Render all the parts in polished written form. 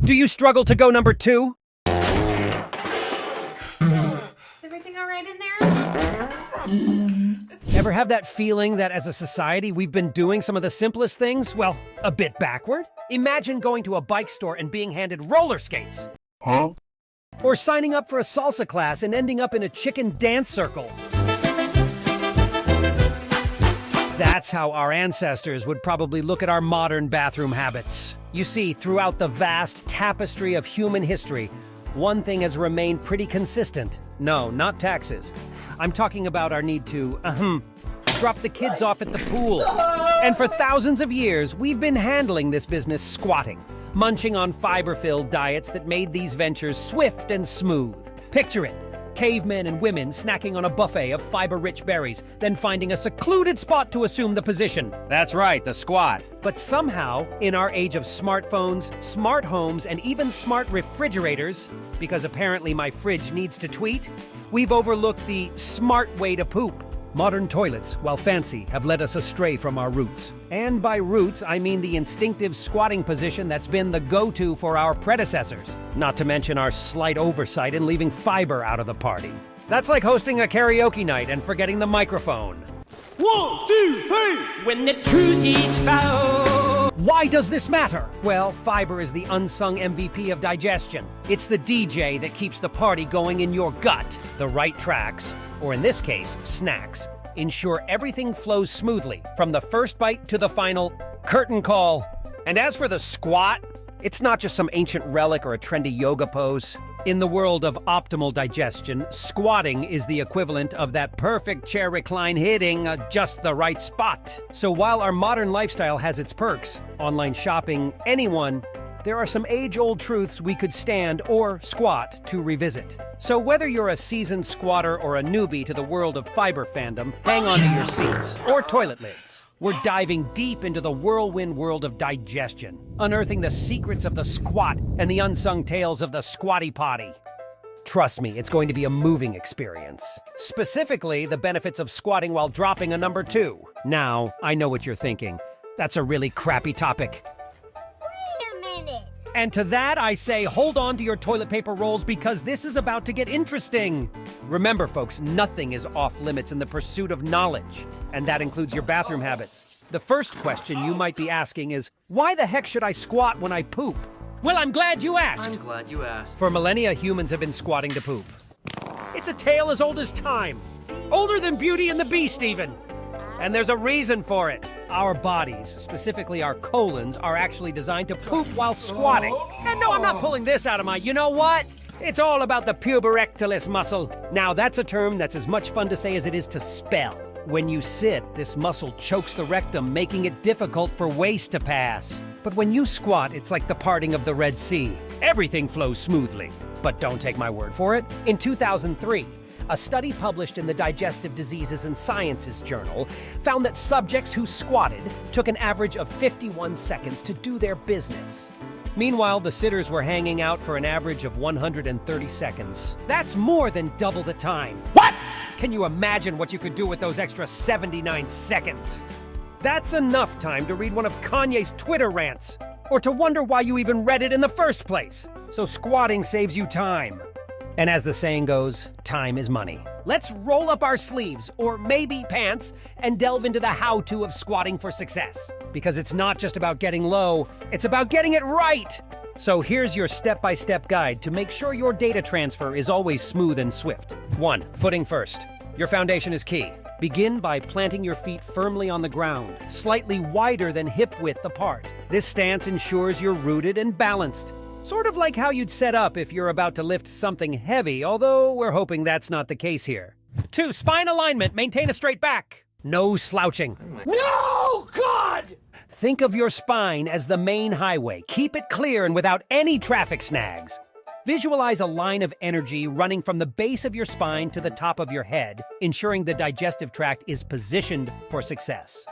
Do you struggle to go number 2? Is everything all right in there? Ever have that feeling that as a society we've been doing some of the simplest things, well, a bit backward? Imagine going to a bike store and being handed roller skates. Huh? Or signing up for a salsa class and ending up in a chicken dance circle. That's how our ancestors would probably look at our modern bathroom habits. You see, throughout the vast tapestry of human history, one thing has remained pretty consistent. No, not taxes. I'm talking about our need to, drop the kids off at the pool. And for thousands of years, we've been handling this business squatting, munching on fiber-filled diets that made these ventures swift and smooth. Picture it. Cavemen and women snacking on a buffet of fiber-rich berries, then finding a secluded spot to assume the position. That's right, the squat. But somehow, in our age of smartphones, smart homes, and even smart refrigerators, because apparently my fridge needs to tweet, we've overlooked the smart way to poop. Modern toilets, while fancy, have led us astray from our roots. And by roots, I mean the instinctive squatting position that's been the go-to for our predecessors. Not to mention our slight oversight in leaving fiber out of the party. That's like hosting a karaoke night and forgetting the microphone. 1, 2, 3! When the truth is found. Why does this matter? Well, fiber is the unsung MVP of digestion. It's the DJ that keeps the party going in your gut. The right tracks, or in this case, snacks, ensure everything flows smoothly, from the first bite to the final curtain call. And as for the squat, it's not just some ancient relic or a trendy yoga pose. In the world of optimal digestion, squatting is the equivalent of that perfect chair recline hitting just the right spot. So while our modern lifestyle has its perks, online shopping, anyone, there are some age-old truths we could stand or squat to revisit. So whether you're a seasoned squatter or a newbie to the world of fiber fandom, hang on to your seats or toilet lids. We're diving deep into the whirlwind world of digestion, unearthing the secrets of the squat and the unsung tales of the squatty potty. Trust me, it's going to be a moving experience. Specifically, the benefits of squatting while dropping a number 2. Now, I know what you're thinking. That's a really crappy topic. And to that, I say hold on to your toilet paper rolls because this is about to get interesting. Remember, folks, nothing is off limits in the pursuit of knowledge, and that includes your bathroom habits. The first question you might be asking is, why the heck should I squat when I poop? Well, I'm glad you asked. I'm glad you asked. For millennia, humans have been squatting to poop. It's a tale as old as time. Older than Beauty and the Beast, even. And there's a reason for it. Our bodies, specifically our colons, are actually designed to poop while squatting. And no, I'm not pulling this out of my, you know what? It's all about the puberectalis muscle. Now, that's a term that's as much fun to say as it is to spell. When you sit, this muscle chokes the rectum, making it difficult for waste to pass. But when you squat, it's like the parting of the Red Sea. Everything flows smoothly. But don't take my word for it. In 2003, a study published in the Digestive Diseases and Sciences journal found that subjects who squatted took an average of 51 seconds to do their business. Meanwhile, the sitters were hanging out for an average of 130 seconds. That's more than double the time. What? Can you imagine what you could do with those extra 79 seconds? That's enough time to read one of Kanye's Twitter rants, or to wonder why you even read it in the first place. So squatting saves you time. And as the saying goes, time is money. Let's roll up our sleeves, or maybe pants, and delve into the how-to of squatting for success. Because it's not just about getting low, it's about getting it right. So here's your step-by-step guide to make sure your data transfer is always smooth and swift. 1. Footing first. Your foundation is key. Begin by planting your feet firmly on the ground, slightly wider than hip width apart. This stance ensures you're rooted and balanced. Sort of like how you'd set up if you're about to lift something heavy, although we're hoping that's not the case here. 2. Spine alignment. Maintain a straight back. No slouching. No, God! Think of your spine as the main highway. Keep it clear and without any traffic snags. Visualize a line of energy running from the base of your spine to the top of your head, ensuring the digestive tract is positioned for success.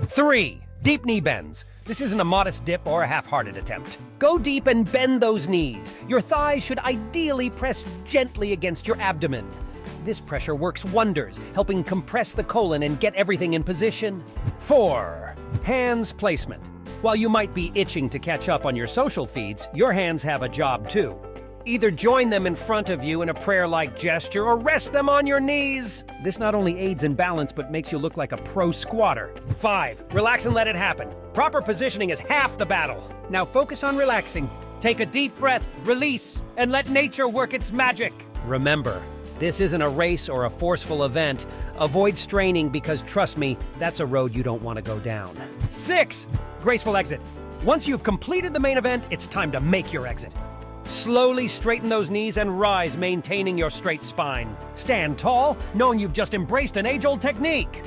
3. Deep knee bends. This isn't a modest dip or a half-hearted attempt. Go deep and bend those knees. Your thighs should ideally press gently against your abdomen. This pressure works wonders, helping compress the colon and get everything in position. 4. Hands placement. While you might be itching to catch up on your social feeds, your hands have a job too. Either join them in front of you in a prayer-like gesture or rest them on your knees. This not only aids in balance but makes you look like a pro squatter. 5. Relax and let it happen. Proper positioning is half the battle. Now focus on relaxing. Take a deep breath, release, and let nature work its magic. Remember, this isn't a race or a forceful event. Avoid straining because, trust me, that's a road you don't want to go down. 6. Graceful exit. Once you've completed the main event, it's time to make your exit. Slowly straighten those knees and rise, maintaining your straight spine. Stand tall, knowing you've just embraced an age-old technique.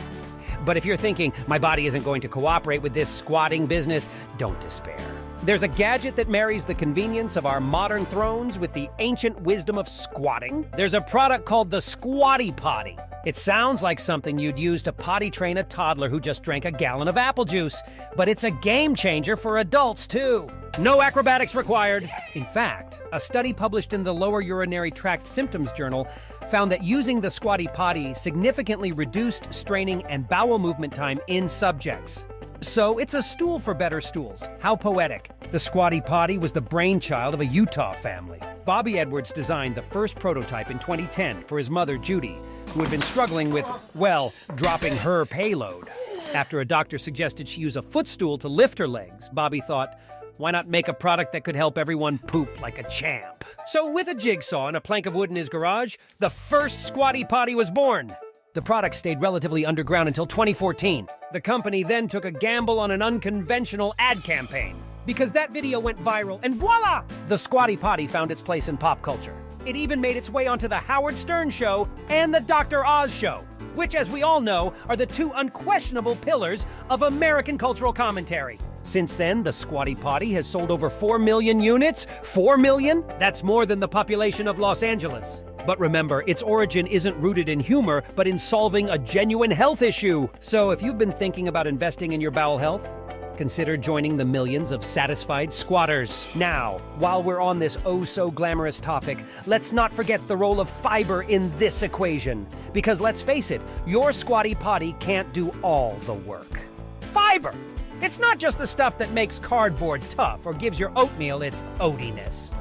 But if you're thinking, my body isn't going to cooperate with this squatting business, don't despair. There's a gadget that marries the convenience of our modern thrones with the ancient wisdom of squatting. There's a product called the Squatty Potty. It sounds like something you'd use to potty train a toddler who just drank a gallon of apple juice, but it's a game changer for adults too. No acrobatics required. In fact, a study published in the Lower Urinary Tract Symptoms Journal found that using the Squatty Potty significantly reduced straining and bowel movement time in subjects. So it's a stool for better stools. How poetic. The Squatty Potty was the brainchild of a Utah family. Bobby Edwards designed the first prototype in 2010 for his mother, Judy, who had been struggling with, well, dropping her payload. After a doctor suggested she use a footstool to lift her legs, Bobby thought, why not make a product that could help everyone poop like a champ? So with a jigsaw and a plank of wood in his garage, the first Squatty Potty was born. The product stayed relatively underground until 2014. The company then took a gamble on an unconventional ad campaign. Because that video went viral, and voila! The Squatty Potty found its place in pop culture. It even made its way onto the Howard Stern Show and the Dr. Oz Show, which, as we all know, are the two unquestionable pillars of American cultural commentary. Since then, the Squatty Potty has sold over 4 million units. 4 million? That's more than the population of Los Angeles. But remember, its origin isn't rooted in humor, but in solving a genuine health issue. So if you've been thinking about investing in your bowel health, consider joining the millions of satisfied squatters. Now, while we're on this oh-so-glamorous topic, let's not forget the role of fiber in this equation. Because let's face it, your Squatty Potty can't do all the work. Fiber! It's not just the stuff that makes cardboard tough or gives your oatmeal its oatiness.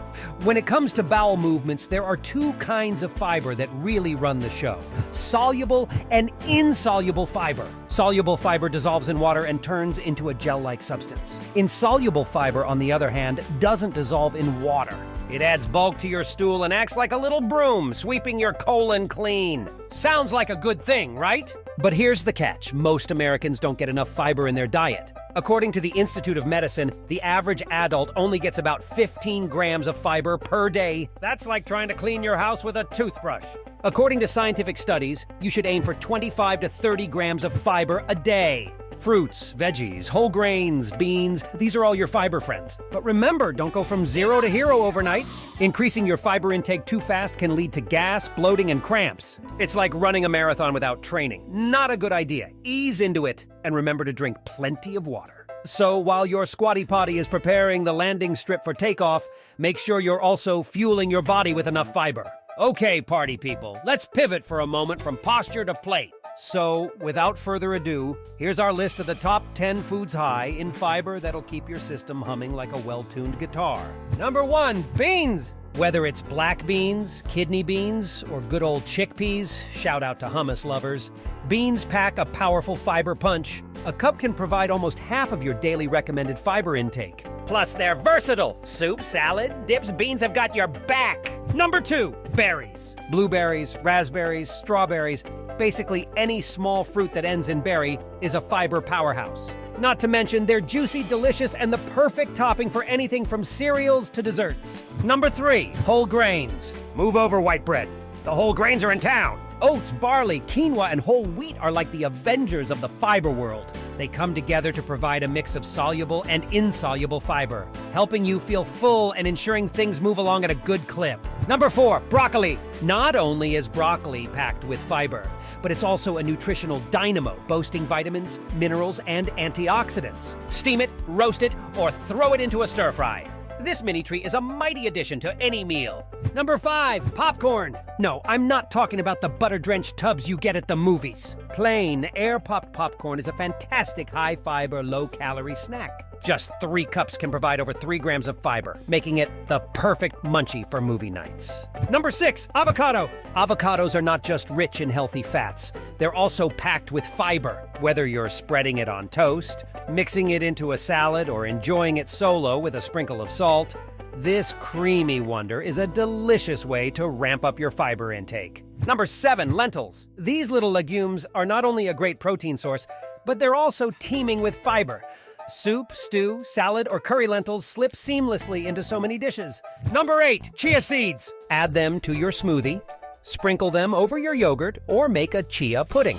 When it comes to bowel movements, there are two kinds of fiber that really run the show: soluble and insoluble fiber. Soluble fiber dissolves in water and turns into a gel-like substance. Insoluble fiber, on the other hand, doesn't dissolve in water. It adds bulk to your stool and acts like a little broom, sweeping your colon clean. Sounds like a good thing, right? But here's the catch. Most Americans don't get enough fiber in their diet. According to the Institute of Medicine, the average adult only gets about 15 grams of fiber per day. That's like trying to clean your house with a toothbrush. According to scientific studies, you should aim for 25 to 30 grams of fiber a day. Fruits, veggies, whole grains, beans, these are all your fiber friends. But remember, don't go from zero to hero overnight. Increasing your fiber intake too fast can lead to gas, bloating, and cramps. It's like running a marathon without training. Not a good idea. Ease into it, and remember to drink plenty of water. So while your Squatty Potty is preparing the landing strip for takeoff, make sure you're also fueling your body with enough fiber. Okay, party people, let's pivot for a moment from posture to plate. So, without further ado, here's our list of the top 10 foods high in fiber that'll keep your system humming like a well-tuned guitar. Number 1, beans! Whether it's black beans, kidney beans, or good old chickpeas, shout out to hummus lovers, beans pack a powerful fiber punch. A cup can provide almost half of your daily recommended fiber intake. Plus, they're versatile. Soup, salad, dips, beans have got your back. Number 2, berries. Blueberries, raspberries, strawberries, basically any small fruit that ends in berry is a fiber powerhouse. Not to mention, they're juicy, delicious, and the perfect topping for anything from cereals to desserts. Number 3, whole grains. Move over, white bread. The whole grains are in town. Oats, barley, quinoa, and whole wheat are like the Avengers of the fiber world. They come together to provide a mix of soluble and insoluble fiber, helping you feel full and ensuring things move along at a good clip. Number 4, broccoli. Not only is broccoli packed with fiber, but it's also a nutritional dynamo, boasting vitamins, minerals, and antioxidants. Steam it, roast it, or throw it into a stir-fry. This mini-treat is a mighty addition to any meal. Number 5, popcorn. No, I'm not talking about the butter-drenched tubs you get at the movies. Plain, air-popped popcorn is a fantastic high-fiber, low-calorie snack. Just 3 cups can provide over 3 grams of fiber, making it the perfect munchie for movie nights. Number 6, avocado. Avocados are not just rich in healthy fats, they're also packed with fiber. Whether you're spreading it on toast, mixing it into a salad, or enjoying it solo with a sprinkle of salt, this creamy wonder is a delicious way to ramp up your fiber intake. Number 7, lentils. These little legumes are not only a great protein source, but they're also teeming with fiber. Soup, stew, salad, or curry lentils slip seamlessly into so many dishes. Number 8, chia seeds. Add them to your smoothie, sprinkle them over your yogurt, or make a chia pudding.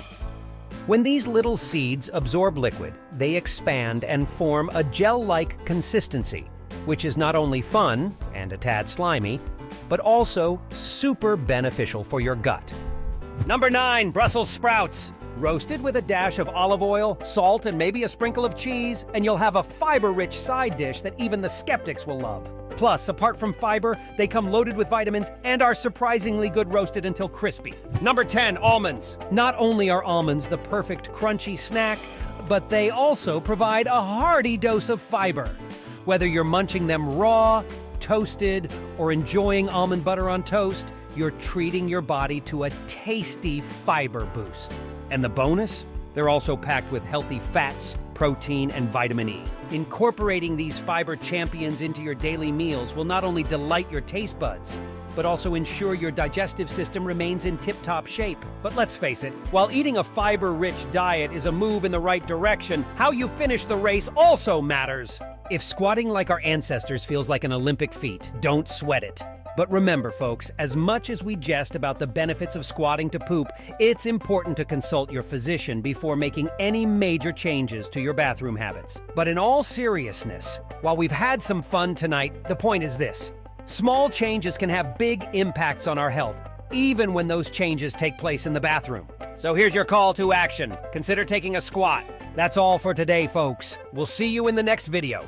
When these little seeds absorb liquid, they expand and form a gel-like consistency, which is not only fun and a tad slimy, but also super beneficial for your gut. Number 9, Brussels sprouts. Roasted with a dash of olive oil, salt, and maybe a sprinkle of cheese, and you'll have a fiber-rich side dish that even the skeptics will love. Plus, apart from fiber, they come loaded with vitamins and are surprisingly good roasted until crispy. Number 10, almonds. Not only are almonds the perfect crunchy snack, but they also provide a hearty dose of fiber. Whether you're munching them raw, toasted, or enjoying almond butter on toast, you're treating your body to a tasty fiber boost. And the bonus? They're also packed with healthy fats, protein, and vitamin E. Incorporating these fiber champions into your daily meals will not only delight your taste buds, but also ensure your digestive system remains in tip-top shape. But let's face it, while eating a fiber-rich diet is a move in the right direction, how you finish the race also matters. If squatting like our ancestors feels like an Olympic feat, don't sweat it. But remember, folks, as much as we jest about the benefits of squatting to poop, it's important to consult your physician before making any major changes to your bathroom habits. But in all seriousness, while we've had some fun tonight, the point is this: small changes can have big impacts on our health, even when those changes take place in the bathroom. So here's your call to action. Consider taking a squat. That's all for today, folks. We'll see you in the next video.